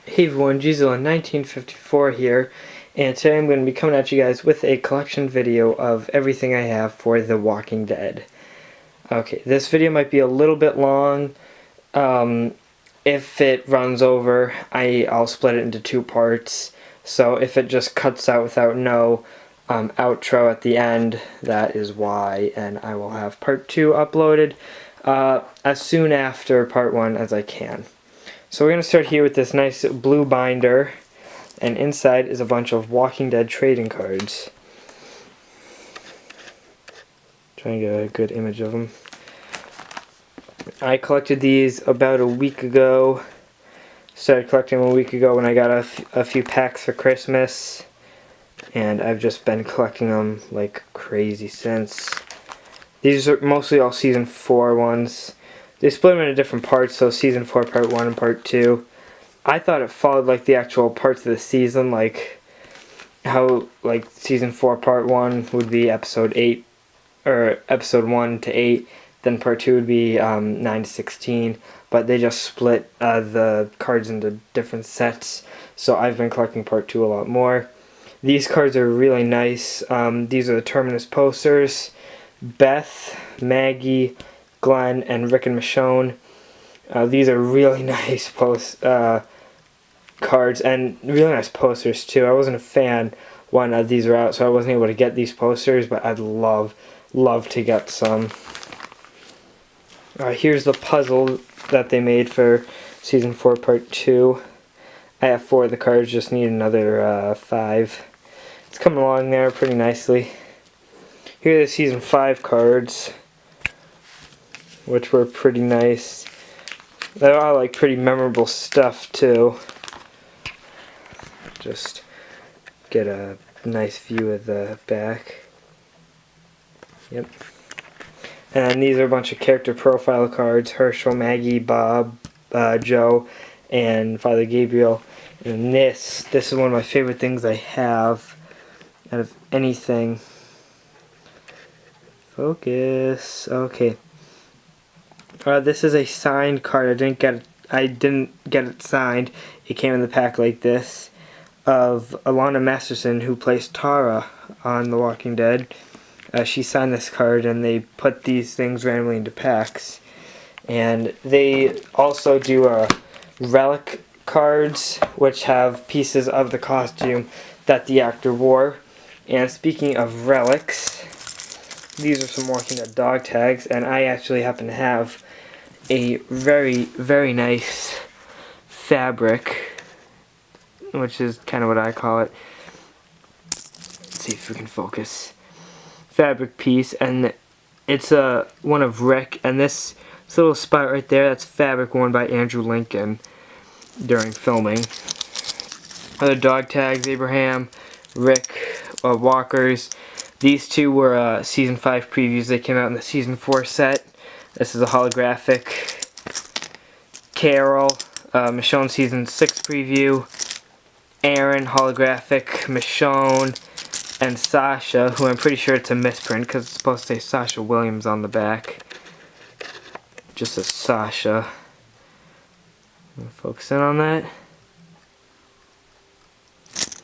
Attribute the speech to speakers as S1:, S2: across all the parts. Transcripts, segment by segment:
S1: Hey everyone, Jizel in 1954 here, and today I'm going to be coming at you guys with a collection video of everything I have for The Walking Dead. Okay, this video might be a little bit long. If it runs over, I'll split it into two parts. So if it just cuts out without no outro at the end, that is why, and I will have part 2 uploaded as soon after part 1 as I can. So we're going to start here with this nice blue binder, and inside is a bunch of Walking Dead trading cards. Trying to get a good image of them. I collected these about a week ago. Started collecting them a week ago when I got a few packs for Christmas, and I've just been collecting them like crazy since. These are mostly all Season 4 ones. They split them into different parts, so Season 4 Part 1 and Part 2. I thought it followed like the actual parts of the season, like how like Season 4 Part 1 would be Episode 8, or Episode 1 to 8, then Part 2 would be 9 to 16, but they just split the cards into different sets, so I've been collecting Part 2 a lot more. These cards are really nice. These are the Terminus posters. Beth, Maggie, Glenn, and Rick and Michonne. These are really nice cards, and really nice posters too. I wasn't a fan when these were out, so I wasn't able to get these posters, but I'd love to get some. Here's the puzzle that they made for Season 4 Part 2. I have 4 of the cards, just need another 5. It's coming along there pretty nicely. Here are the Season 5 cards, which were pretty nice. They're all like pretty memorable stuff too. Just get a nice view of the back. Yep. And these are a bunch of character profile cards: Herschel, Maggie, Bob, Joe, and Father Gabriel. And this is one of my favorite things I have out of anything. Focus. Okay. This is a signed card. I didn't get it signed. It came in the pack like this, of Alana Masterson, who plays Tara on The Walking Dead. She signed this card, and they put these things randomly into packs. And they also do relic cards, which have pieces of the costume that the actor wore. And speaking of relics, these are some Walking Dead dog tags, and I actually happen to have a very, very nice fabric, which is kind of what I call it. Let's see if we can focus. Fabric piece, and it's one of Rick, and this little spot right there, that's fabric worn by Andrew Lincoln during filming. Other dog tags: Abraham, Rick, Walkers. These two were Season 5 previews. They came out in the Season 4 set. This is a holographic. Carol, Michonne Season 6 preview. Aaron, holographic. Michonne, and Sasha, who I'm pretty sure it's a misprint because it's supposed to say Sasha Williams on the back. Just a Sasha. I'm gonna focus in on that.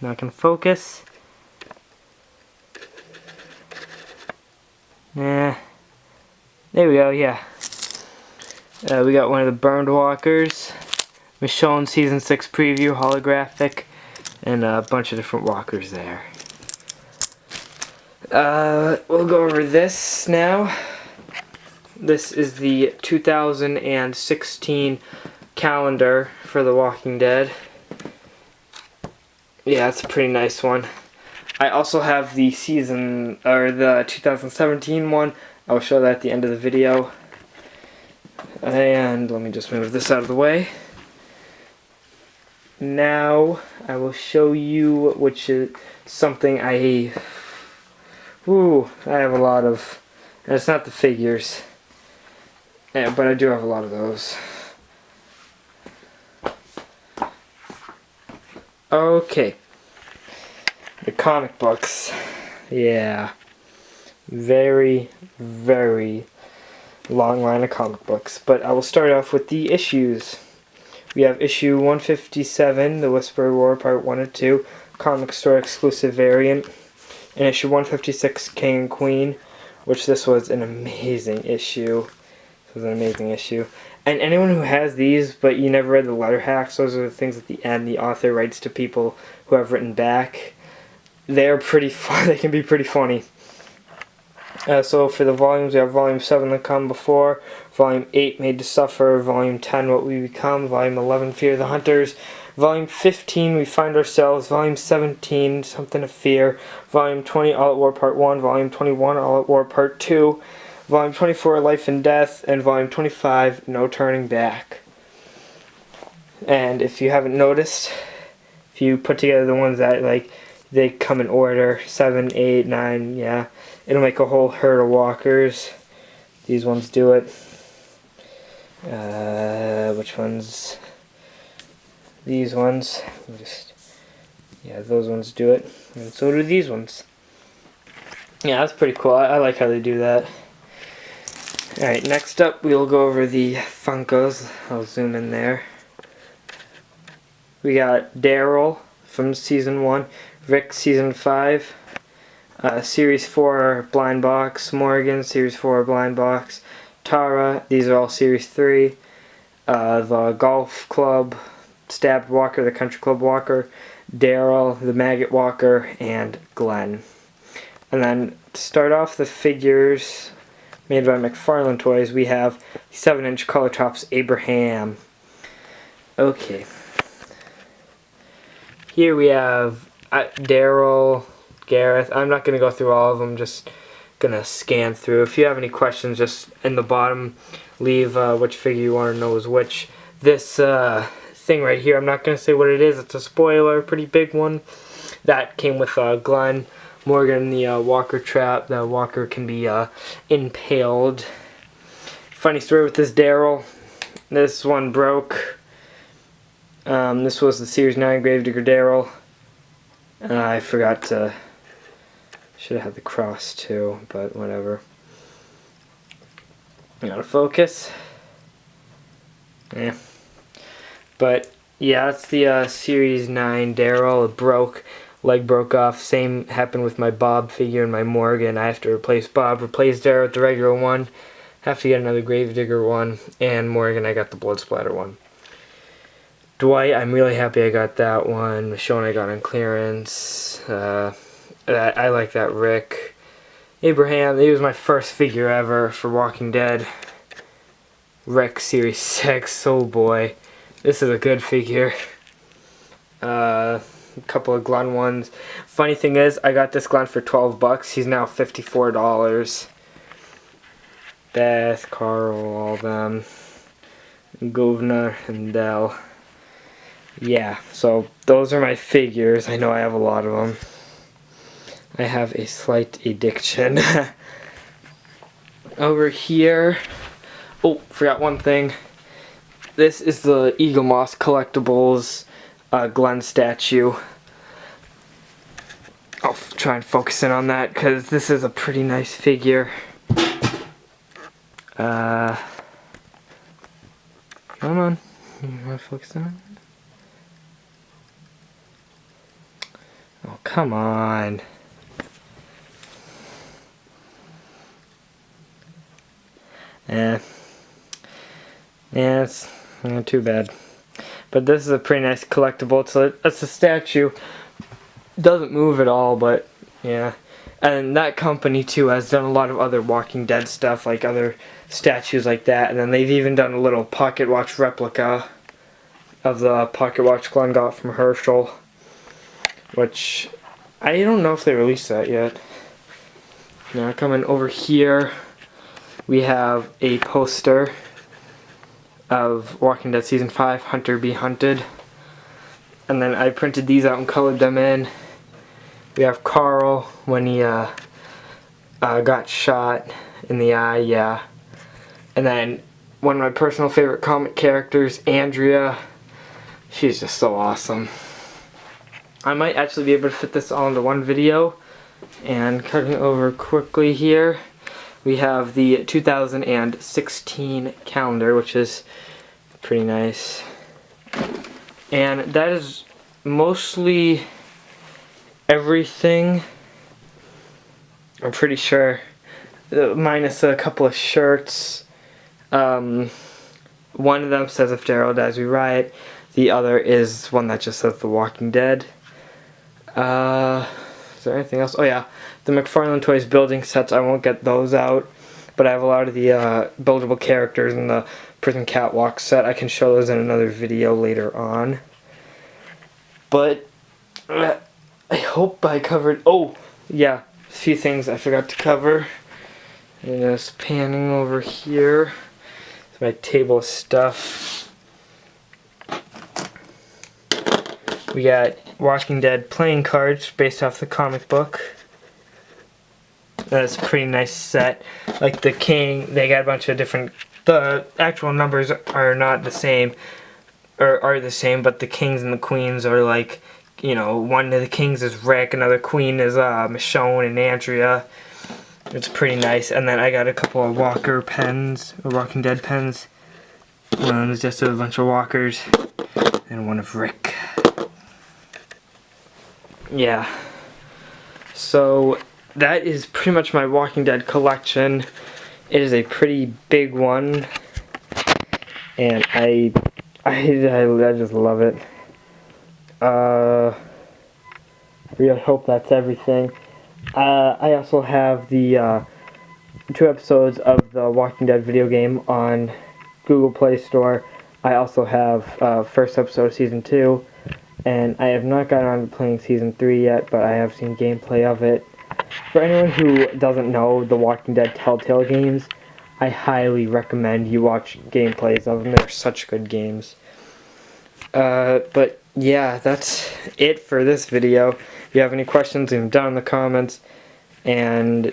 S1: Now I can focus. Nah. There we go, yeah. We got one of the Burned Walkers. Michonne Season 6 preview, holographic. And a bunch of different walkers there. We'll go over this now. This is the 2016 calendar for The Walking Dead. Yeah, it's a pretty nice one. I also have the the 2017 one. I'll show that at the end of the video. And let me just move this out of the way. Now I will show you, which is something I have a lot of. And it's not the figures, yeah, but I do have a lot of those. Okay. The comic books. Yeah. Very, very long line of comic books. But I will start off with the issues. We have issue 157, The Whispered War, Part 1 and 2, comic store exclusive variant. And issue 156, King and Queen, which this was an amazing issue. This was an amazing issue. And anyone who has these, but you never read the letter hacks, those are the things at the end the author writes to people who have written back. They're pretty fun. They can be pretty funny. So for the volumes, we have Volume 7, The Come Before, Volume 8, Made to Suffer, Volume 10, What We Become, Volume 11, Fear the Hunters, Volume 15, We Find Ourselves, Volume 17, Something to Fear, Volume 20, All at War Part 1, Volume 21, All at War Part 2, Volume 24, Life and Death, and Volume 25, No Turning Back. And if you haven't noticed, if you put together the ones that, like, they come in order, 7, 8, 9, yeah, it'll make a whole herd of walkers. These ones do it. Which ones? These ones. Yeah, those ones do it. And so do these ones. Yeah, that's pretty cool. I like how they do that. Alright, next up we'll go over the Funkos. I'll zoom in there. We got Daryl from Season 1, Rick Season 5, Series 4 Blind Box, Morgan Series 4 Blind Box, Tara, these are all Series 3, the Golf Club, Stabbed Walker, the Country Club Walker, Daryl, the Maggot Walker, and Glenn. And then to start off the figures made by McFarlane Toys, we have 7-inch Color Tops Abraham. Okay. Here we have Daryl, Gareth. I'm not going to go through all of them, just going to scan through. If you have any questions, just in the bottom, leave which figure you want to know is which. This thing right here, I'm not going to say what it is. It's a spoiler, pretty big one. That came with Glenn. Morgan, the Walker trap. The Walker can be impaled. Funny story with this Daryl. This one broke. This was the Series 9 Gravedigger Daryl. I forgot to... should have had the cross too, but whatever. Out of focus. Yeah. But, yeah, that's the Series 9 Daryl. It broke. Leg broke off. Same happened with my Bob figure and my Morgan. I have to replace Bob. Replace Daryl with the regular one. Have to get another Gravedigger one. And Morgan, I got the Blood Splatter one. Dwight, I'm really happy I got that one. Michonne, I got on clearance. I like that Rick. Abraham, he was my first figure ever for Walking Dead. Rick Series 6, oh boy. This is a good figure. A couple of Glenn ones. Funny thing is, I got this Glenn for $12. He's now $54. Beth, Carl, all them. Govna and Dell. Yeah, so those are my figures. I know I have a lot of them. I have a slight addiction. Over here, oh, forgot one thing. This is the Eagle Moss Collectibles Glenn statue. I'll try and focus in on that because this is a pretty nice figure. Come on, you want to focus in on it? Oh, come on. Yeah, it's not too bad. But this is a pretty nice collectible. It's a statue. Doesn't move at all, but yeah. And that company too has done a lot of other Walking Dead stuff, like other statues like that. And then they've even done a little pocket watch replica of the pocket watch Glenn got from Herschel. Which, I don't know if they released that yet. Now coming over here, we have a poster of Walking Dead Season 5, Hunter Be Hunted. And then I printed these out and colored them in. We have Carl when he got shot in the eye, yeah. And then one of my personal favorite comic characters, Andrea. She's just so awesome. I might actually be able to fit this all into one video. And cutting over quickly here, we have the 2016 calendar, which is pretty nice. And that is mostly everything. I'm pretty sure, minus a couple of shirts. One of them says "If Daryl Dies, We Riot." The other is one that just says "The Walking Dead." Is there anything else? Oh yeah, the McFarlane Toys building sets. I won't get those out, but I have a lot of the buildable characters in the Prison Catwalk set. I can show those in another video later on. But I hope I covered. Oh yeah, a few things I forgot to cover. And just panning over here. It's my table of stuff. We got Walking Dead playing cards based off the comic book. That's a pretty nice set. Like the king, they got a bunch of different. The actual numbers are not the same, or are the same, but the kings and the queens are like, you know, one of the kings is Rick, another queen is Michonne and Andrea. It's pretty nice. And then I got a couple of Walker pens, or Walking Dead pens. One is just a bunch of walkers, and one of Rick. Yeah. So that is pretty much my Walking Dead collection. It is a pretty big one, and I just love it. I really hope that's everything. I also have the 2 episodes of the Walking Dead video game on Google Play Store. I also have first episode of Season 2, and I have not gotten on to playing Season 3 yet, but I have seen gameplay of it. For anyone who doesn't know the Walking Dead Telltale games, I highly recommend you watch gameplays of them. They're such good games. But yeah, that's it for this video. If you have any questions, leave them down in the comments. And